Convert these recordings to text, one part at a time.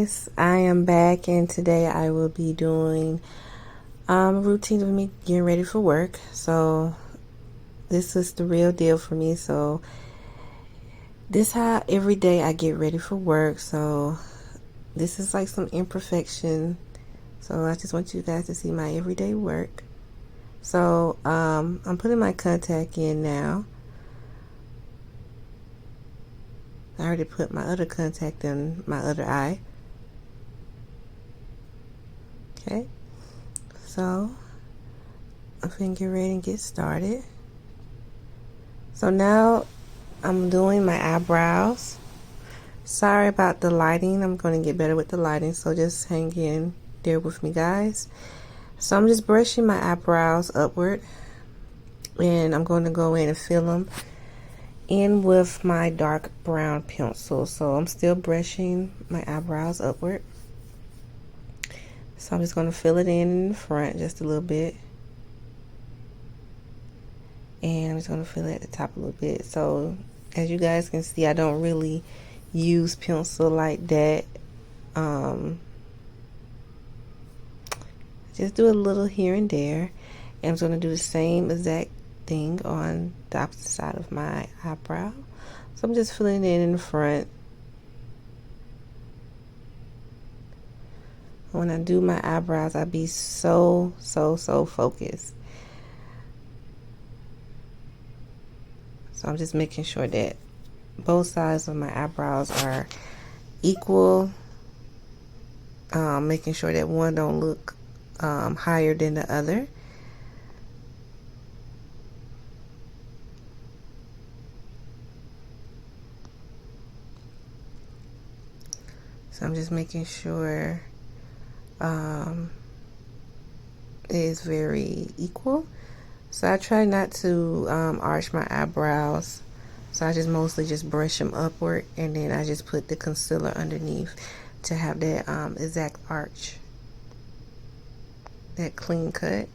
guys, I am back, and today I will be doing a routine of me getting ready for work. So this is the real deal for me. So this how every day I get ready for work. So this is like some imperfection. So I just want you guys to see my everyday work. So I'm putting my contact in now. I already put my other contact in my other eye. Okay, so I'm finna get ready and get started. So now I'm doing my eyebrows. Sorry about the lighting. I'm going to get better with the lighting, so just hang in there with me, guys. So I'm just brushing my eyebrows upward, and I'm going to go in and fill them in with my dark brown pencil. So I'm still brushing my eyebrows upward. So I'm just going to fill it in the front just a little bit. And I'm just going to fill it at the top a little bit. So as you guys can see, I don't really use pencil like that. Just do a little here and there. And I'm going to do the same exact thing on the opposite side of my eyebrow. So I'm just filling it in the front. When I do my eyebrows, I be so focused. So I'm just making sure that both sides of my eyebrows are equal. Making sure that one don't look higher than the other. So I'm just making sure it is very equal. So I try not to arch my eyebrows. So I just mostly just brush them upward, and then I just put the concealer underneath to have that exact arch, that clean cut.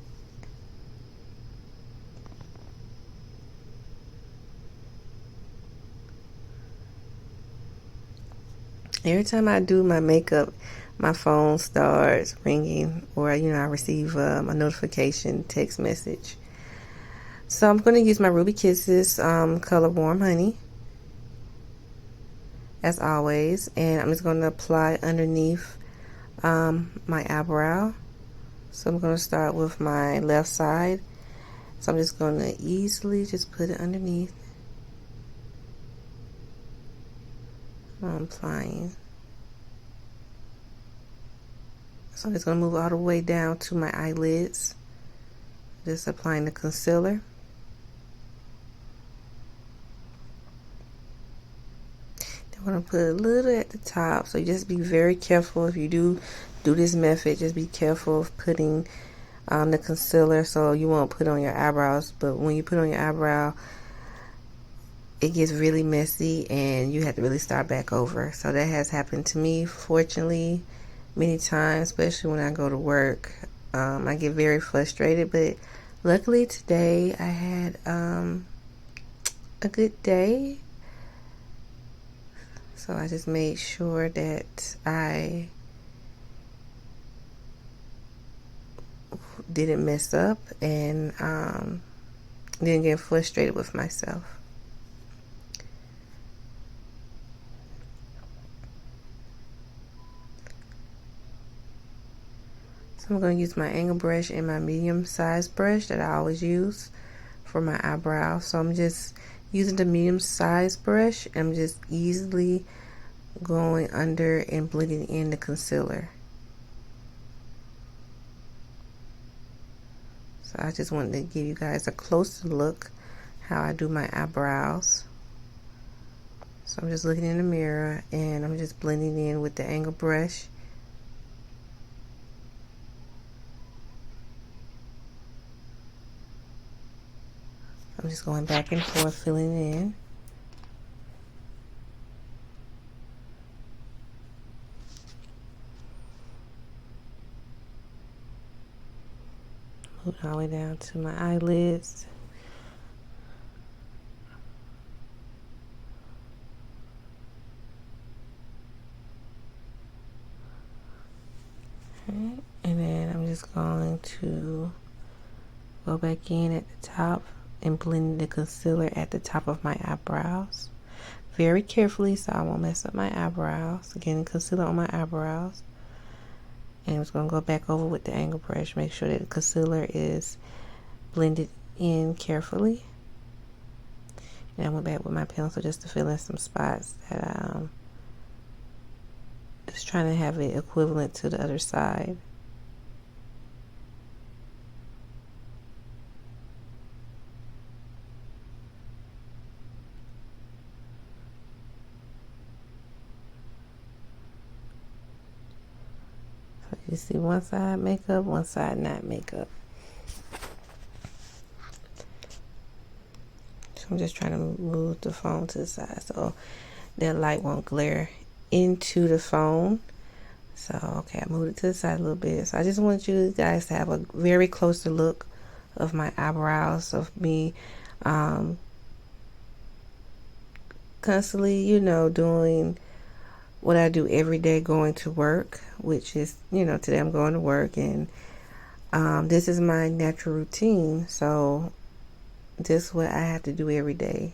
Every time I do my makeup, my phone starts ringing, or I receive a notification text message. So I'm going to use my Ruby Kisses color Warm Honey, as always, and I'm just going to apply underneath my eyebrow. So I'm going to start with my left side. So I'm just going to easily just put it underneath. I'm applying. So I'm just going to move all the way down to my eyelids. Just applying the concealer. Then I'm going to put a little at the top. So just be very careful if you do this method. Just be careful of putting the concealer so you won't put on your eyebrows. But when you put on your eyebrow, it gets really messy and you have to really start back over. So that has happened to me, fortunately, many times, especially when I go to work. I get very frustrated, but luckily today I had a good day. So I just made sure that I didn't mess up and didn't get frustrated with myself. So I'm going to use my angle brush and my medium size brush that I always use for my eyebrows. So I'm just using the medium size brush, and I'm just easily going under and blending in the concealer. So I just wanted to give you guys a closer look how I do my eyebrows. So I'm just looking in the mirror and I'm just blending in with the angle brush. I'm just going back and forth, filling it in. Move all the way down to my eyelids. Okay, and then I'm just going to go back in at the top and blend the concealer at the top of my eyebrows very carefully so I won't mess up my eyebrows. Again, concealer on my eyebrows. And I'm just going to go back over with the angle brush, make sure that the concealer is blended in carefully. And I went back with my pencil just to fill in some spots that just trying to have it equivalent to the other side. So you see one side makeup, one side not makeup. So I'm just trying to move the phone to the side so that light won't glare into the phone. So, okay, I moved it to the side a little bit. So I just want you guys to have a very closer look of my eyebrows, of me constantly, you know, doing what I do every day going to work, which is, you know, today I'm going to work, and this is my natural routine. So this is what I have to do every day.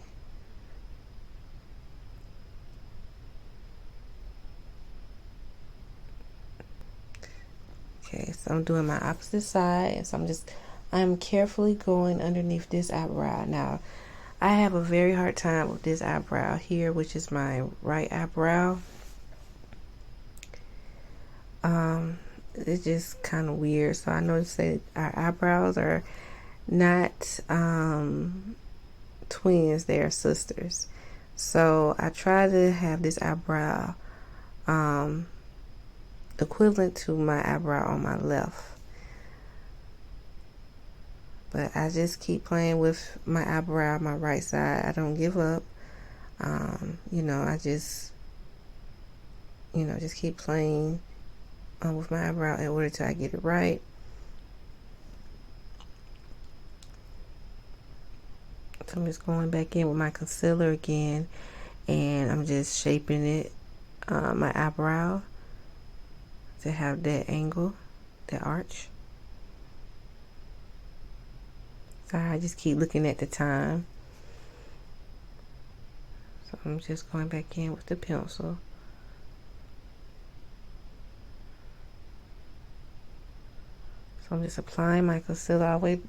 Okay, so I'm doing my opposite side, and so I'm carefully going underneath this eyebrow. Now, I have a very hard time with this eyebrow here, which is my right eyebrow. It's just kind of weird. So I noticed that our eyebrows are not twins, they are sisters. So I try to have this eyebrow equivalent to my eyebrow on my left. But I just keep playing with my eyebrow on my right side. I don't give up. You know, I just, you know, just keep playing with my eyebrow in order till I get it right. So I'm just going back in with my concealer again, and I'm just shaping it, my eyebrow, to have that angle, that arch. So I just keep looking at the time. So I'm just going back in with the pencil. So I'm just applying my concealer all the way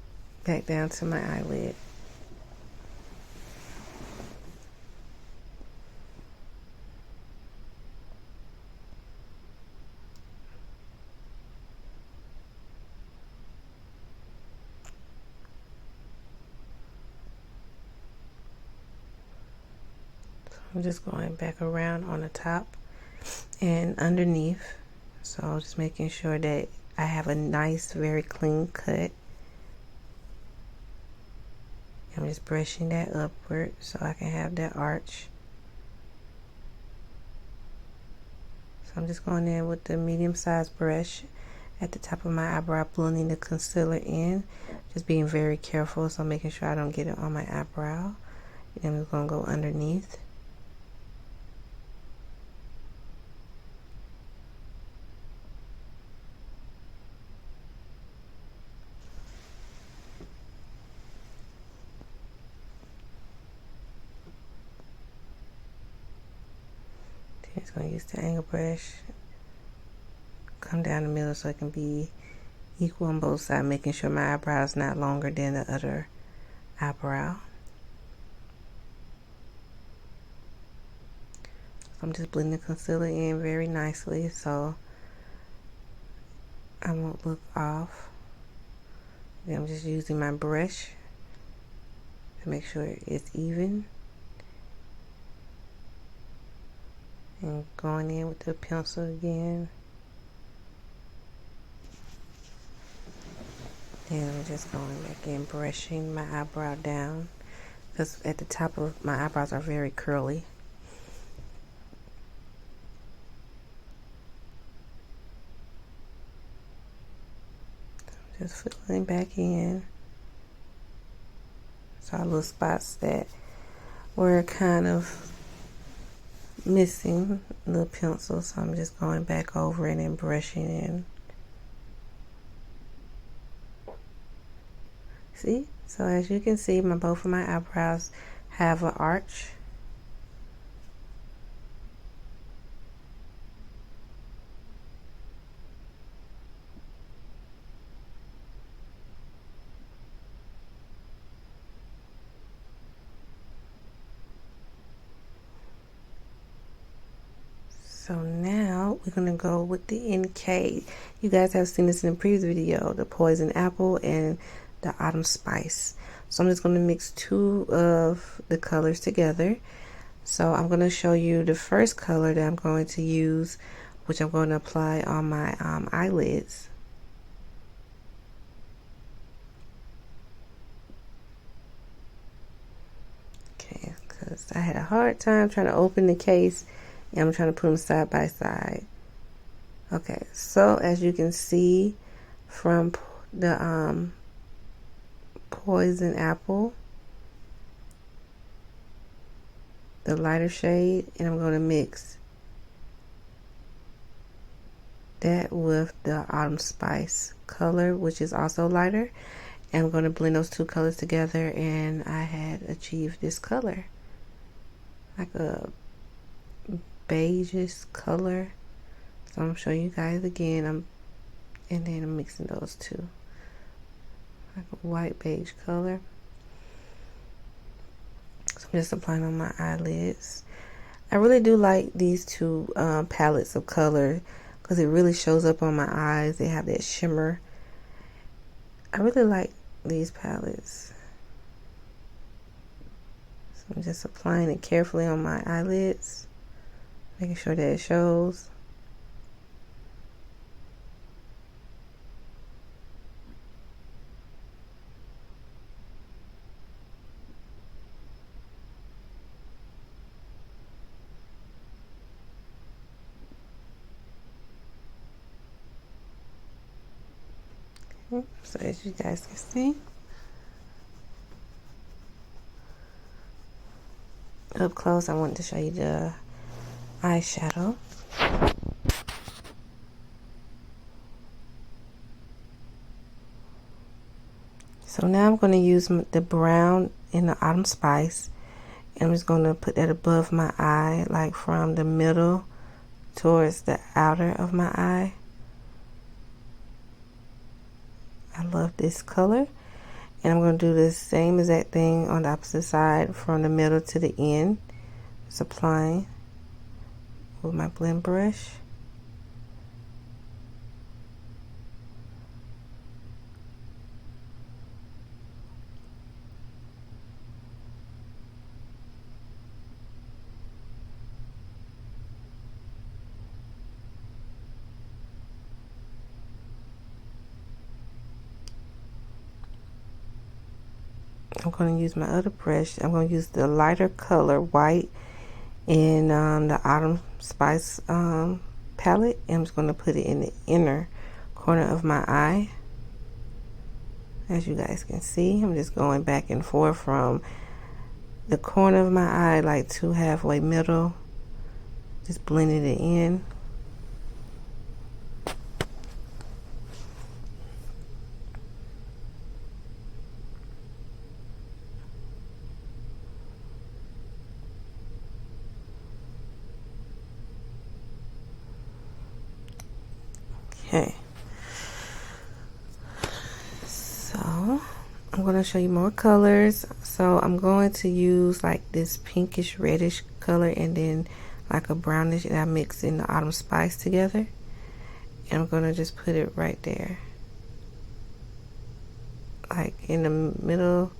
back down to my eyelid. I'm just going back around on the top and underneath. So just making sure that I have a nice, very clean cut. I'm just brushing that upward so I can have that arch. So I'm just going in with the medium-sized brush at the top of my eyebrow, blending the concealer in. Just being very careful, so making sure I don't get it on my eyebrow. And I'm going to go underneath. Just going to use the angle brush, come down the middle so it can be equal on both sides, making sure my eyebrow is not longer than the other eyebrow. So I'm just blending the concealer in very nicely so I won't look off. Then I'm just using my brush to make sure it's even. And going in with the pencil again. And I'm just going back in, brushing my eyebrow down, because at the top of my eyebrows are very curly. Just filling back in. So our little spots that were kind of missing, little pencil, so I'm just going back over it and brushing in. See? So as you can see, both of my eyebrows have an arch. So now we're going to go with the NK. You guys have seen this in the previous video, the poison apple and the autumn spice. So I'm just going to mix two of the colors together. So I'm going to show you the first color that I'm going to use, which I'm going to apply on my eyelids. Okay, because I had a hard time trying to open the case, and I'm trying to put them side by side. Okay, so as you can see from the poison apple, the lighter shade, and I'm going to mix that with the autumn spice color, which is also lighter, and I'm going to blend those two colors together, and I had achieved this color, like a beigeish color. So I'm showing you guys again, and then I'm mixing those two, like a white beige color. So I'm just applying on my eyelids. I really do like these two palettes of color because it really shows up on my eyes. They have that shimmer. I really like these palettes. So I'm just applying it carefully on my eyelids, making sure that it shows. So as you guys can see, up close, I wanted to show you the eyeshadow. So now I'm going to use the brown in the autumn spice, and I'm just going to put that above my eye, like from the middle towards the outer of my eye. I love this color. And I'm going to do the same exact thing on the opposite side from the middle to the end. Just applying with my blend brush. I'm going to use my other brush. I'm going to use the lighter color, white, in the autumn spice palette. And I'm just going to put it in the inner corner of my eye. As you guys can see, I'm just going back and forth from the corner of my eye, like to halfway middle, just blending it in. Okay, so I'm going to show you more colors. So I'm going to use like this pinkish reddish color and then like a brownish that I mix in the autumn spice together. And I'm going to just put it right there, like in the middle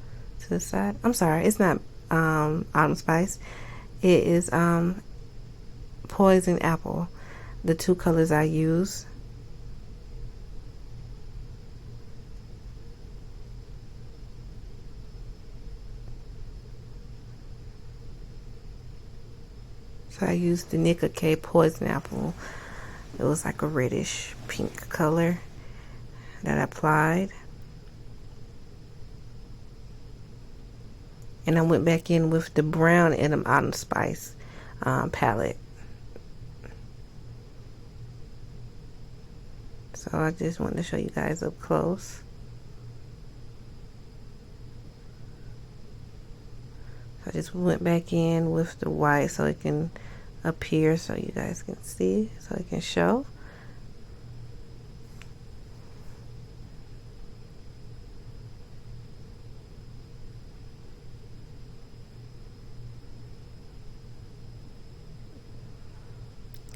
to the side. I'm sorry, it's not autumn spice. It is poison apple, the two colors I use. So I used the Nicka K poison apple. It was like a reddish pink color that I applied. And I went back in with the brown in the autumn spice palette. So I just wanted to show you guys up close. I just went back in with the white so it can appear, so you guys can see, so it can show.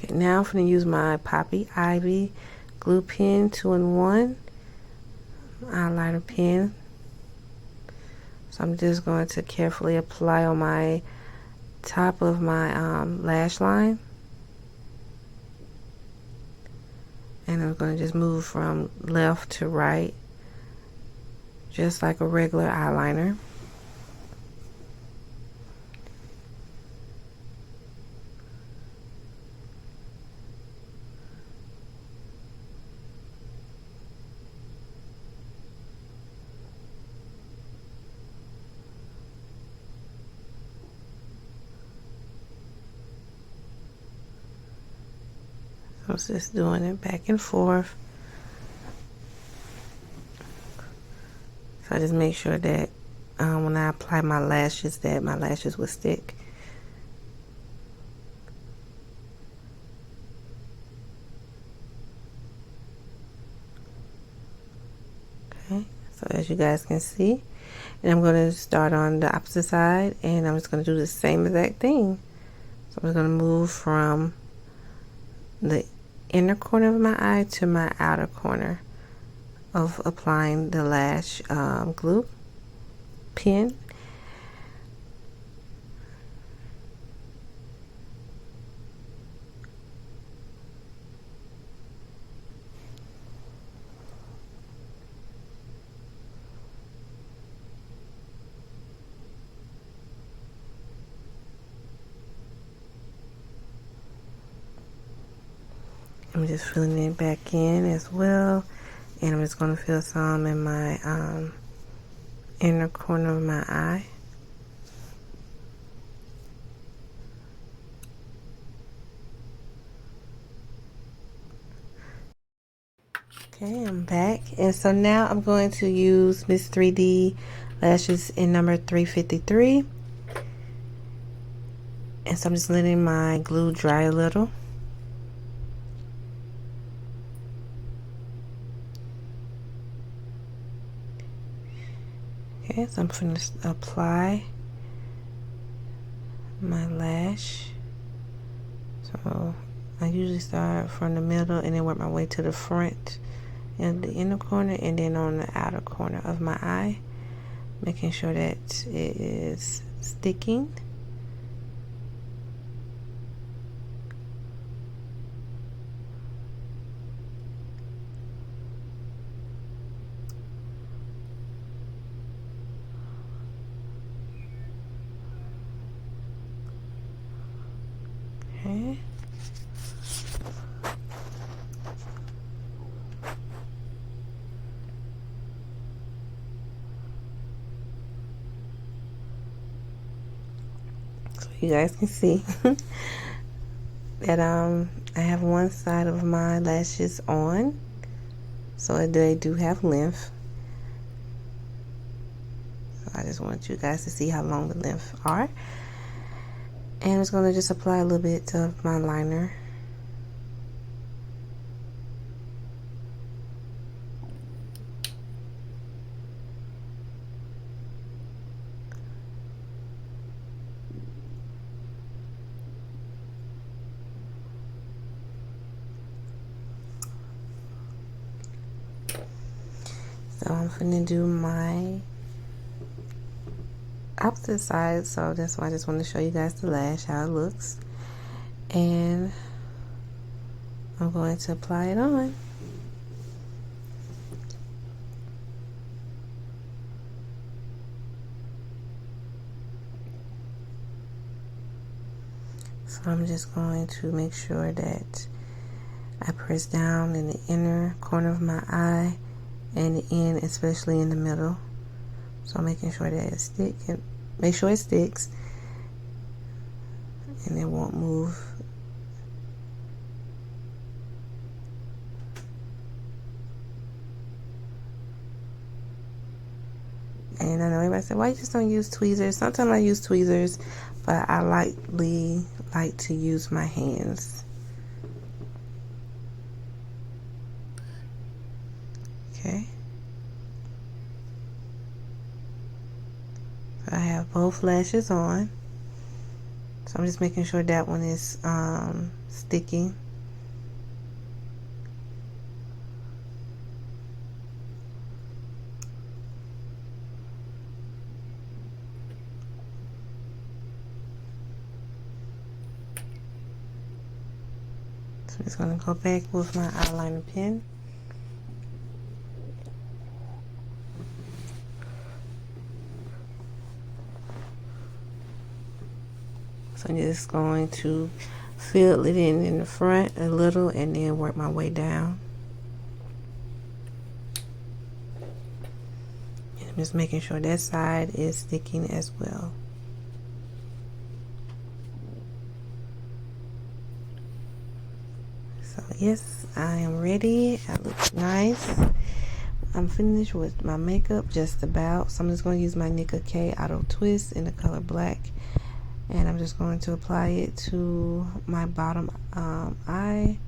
Okay, now I'm going to use my Poppy Ivy glue pen 2-in-1 eyeliner pen. So I'm just going to carefully apply on my top of my lash line. And I'm going to just move from left to right, just like a regular eyeliner. I was just doing it back and forth. So I just make sure that when I apply my lashes, that my lashes will stick. Okay, so as you guys can see, and I'm going to start on the opposite side, and I'm just going to do the same exact thing. So I'm going to move from the inner corner of my eye to my outer corner of applying the lash glue pen. I'm just filling it back in as well, and I'm just going to fill some in my inner corner of my eye. Okay, I'm back, and so now I'm going to use Miss 3D lashes in number 353, and so I'm just letting my glue dry a little. Okay, so I'm going to apply my lash. So I usually start from the middle and then work my way to the front and the inner corner, and then on the outer corner of my eye, making sure that it is sticking. Okay. So you guys can see that I have one side of my lashes on, so they do have length. So I just want you guys to see how long the length are. And I'm just going to just apply a little bit of my liner. So I'm going to do my opposite side, so that's why I just want to show you guys the lash, how it looks. And I'm going to apply it on. So I'm just going to make sure that I press down in the inner corner of my eye and the end, especially in the middle. So making sure that it sticks, and make sure it sticks and it won't move. And I know everybody said, why you just don't use tweezers? Sometimes I use tweezers, but I like to use my hands. Okay. So I have both lashes on. So I'm just making sure that one is sticking. So I'm just going to go back with my eyeliner pen. So I'm just going to fill it in the front a little and then work my way down. And I'm just making sure that side is sticking as well. So yes, I am ready. I look nice. I'm finished with my makeup just about. So I'm just going to use my Nicka K Auto Twist in the color black. And I'm just going to apply it to my bottom eyelid.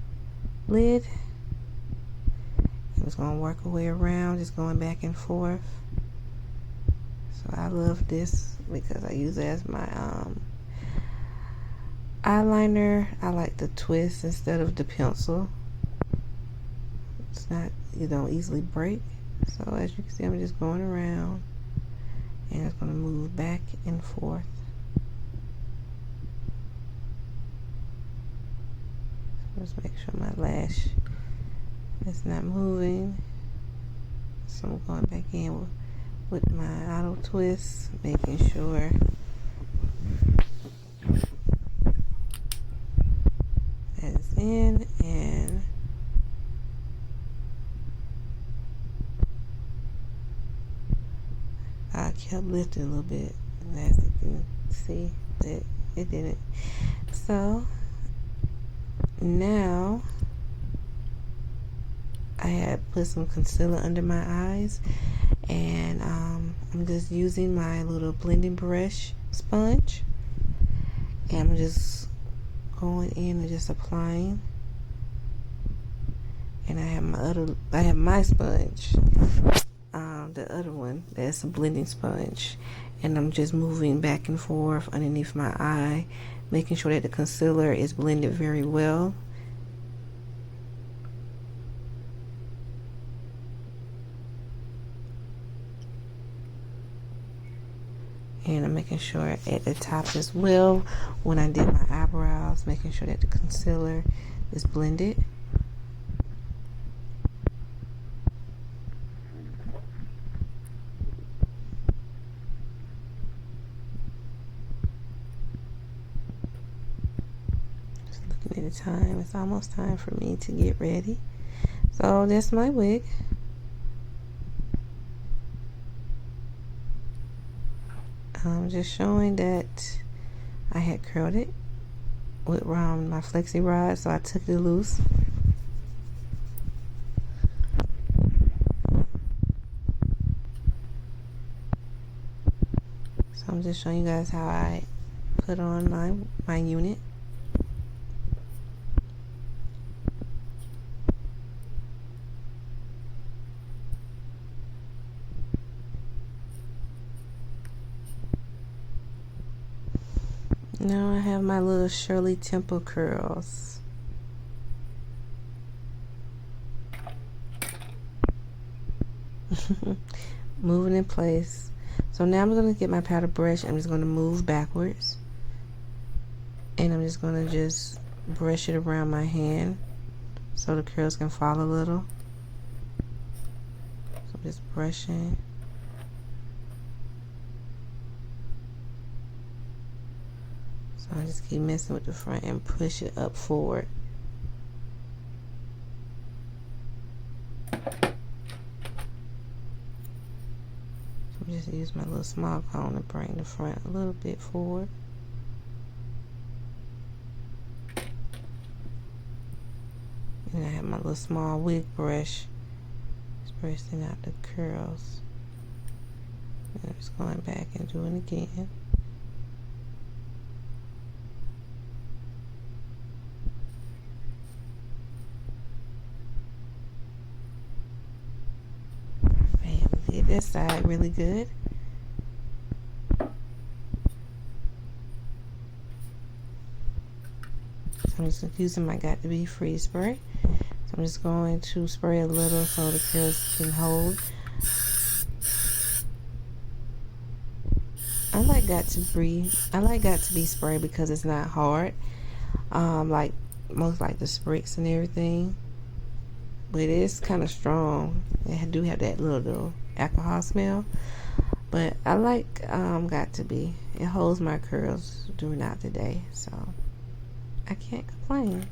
I'm just going to work a way around, just going back and forth. So I love this because I use it as my eyeliner. I like the twist instead of the pencil. It's not, you don't easily break. So as you can see, I'm just going around and it's going to move back and forth. Just make sure my lash is not moving. So I'm going back in with my auto twist, making sure that is in, and I kept lifting a little bit, and as you can see that it didn't. So now I had put some concealer under my eyes, and I'm just using my little blending brush sponge, and I'm just going in and just applying. And I have my sponge, the other one that's a blending sponge, and I'm just moving back and forth underneath my eye, making sure that the concealer is blended very well. And I'm making sure at the top as well, when I did my eyebrows, making sure that the concealer is blended. Just looking at the time, it's almost time for me to get ready. So that's my wig. I'm just showing that I had curled it with my flexi rod, so I took it loose. So I'm just showing you guys how I put on my unit. Now I have my little Shirley Temple curls. Moving in place. So now I'm going to get my powder brush. I'm just going to move backwards. And I'm just going to just brush it around my hand so the curls can fall a little. So I'm just brushing. So I just keep messing with the front and push it up forward. So I'm just use my little small comb to bring the front a little bit forward. And I have my little small wig brush, just brushing out the curls. I'm just going back and doing it again. Bam, hit this side really good. So I'm just using my Got To Be Free spray. So I'm just going to spray a little so the curls can hold. I like Got To Be spray because it's not hard. Like most like the Spritz and everything. But it is kind of strong. It do have that little alcohol smell. But I like Got To Be. It holds my curls throughout the day. So I can't complain.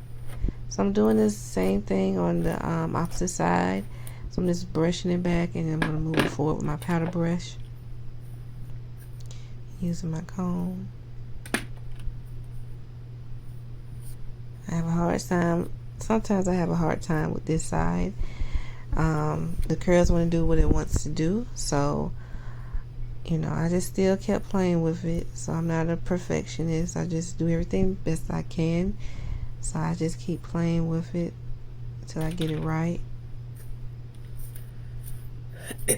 So I'm doing this same thing on the opposite side. So I'm just brushing it back and I'm going to move it forward with my powder brush. Using my comb. I have a hard time. Sometimes I have a hard time with this side. The curls want to do what it wants to do. So, you know, I just still kept playing with it. So I'm not a perfectionist. I just do everything best I can. So I just keep playing with it until I get it right. So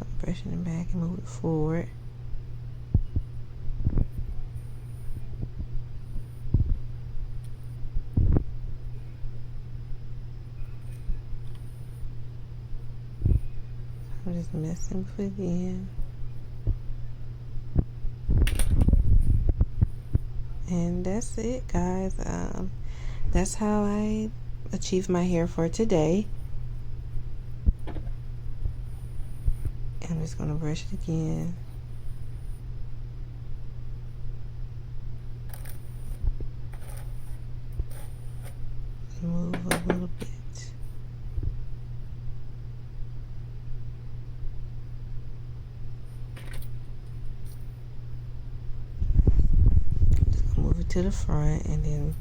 I'm brushing it back and moving it forward. I'm just messing with it again. And that's it, guys. That's how I achieved my hair for today. I'm just going to brush it again. Move a little bit. Just gonna move it to the front and then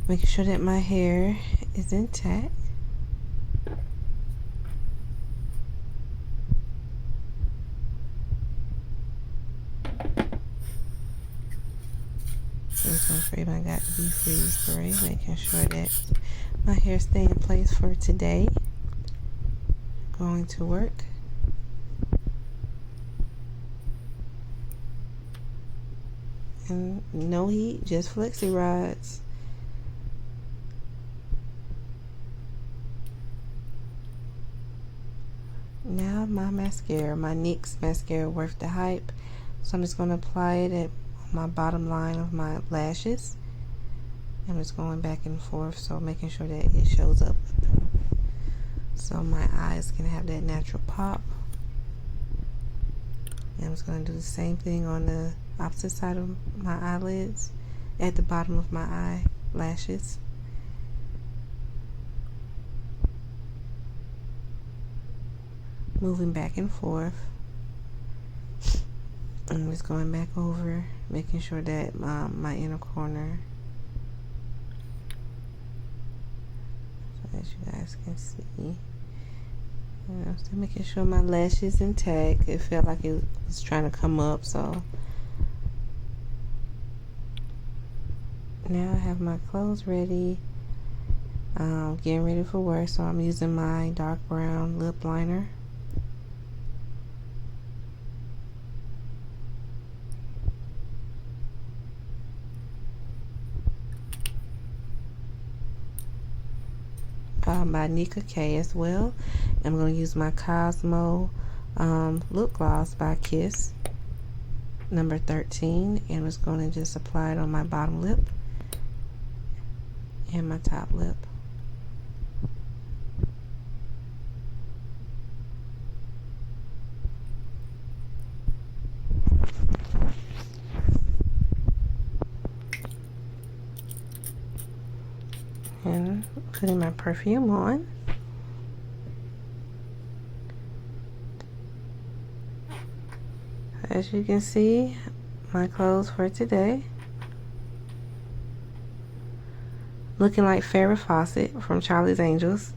making sure that my hair is intact. I'm just gonna spray my Got To Be Free spray, making sure that my hair stay in place for today. Going to work. And no heat, just flexi rods. Now my mascara, my NYX mascara Worth the Hype. So I'm just going to apply it at my bottom line of my lashes. I'm just going back and forth, so making sure that it shows up so my eyes can have that natural pop. And I'm just going to do the same thing on the opposite side of my eyelids at the bottom of my eyelashes. Moving back and forth. I'm just going back over, making sure that my inner corner, so as you guys can see, still making sure my lash is intact. It felt like it was trying to come up, so now I have my clothes ready. Getting ready for work, so I'm using my dark brown lip liner. By Nika K as well. I'm going to use my Cosmo lip gloss by Kiss, number 13, and I'm just going to just apply it on my bottom lip and my top lip. And putting my perfume on. As you can see, my clothes for today, looking like Farrah Fawcett from Charlie's Angels.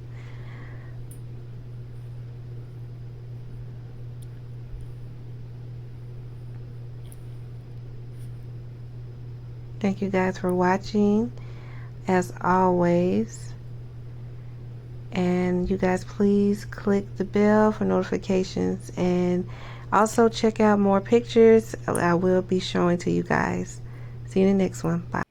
Thank you guys for watching, as always. And you guys, please click the bell for notifications, and also check out more pictures I will be showing to you guys. See you in the next one. Bye.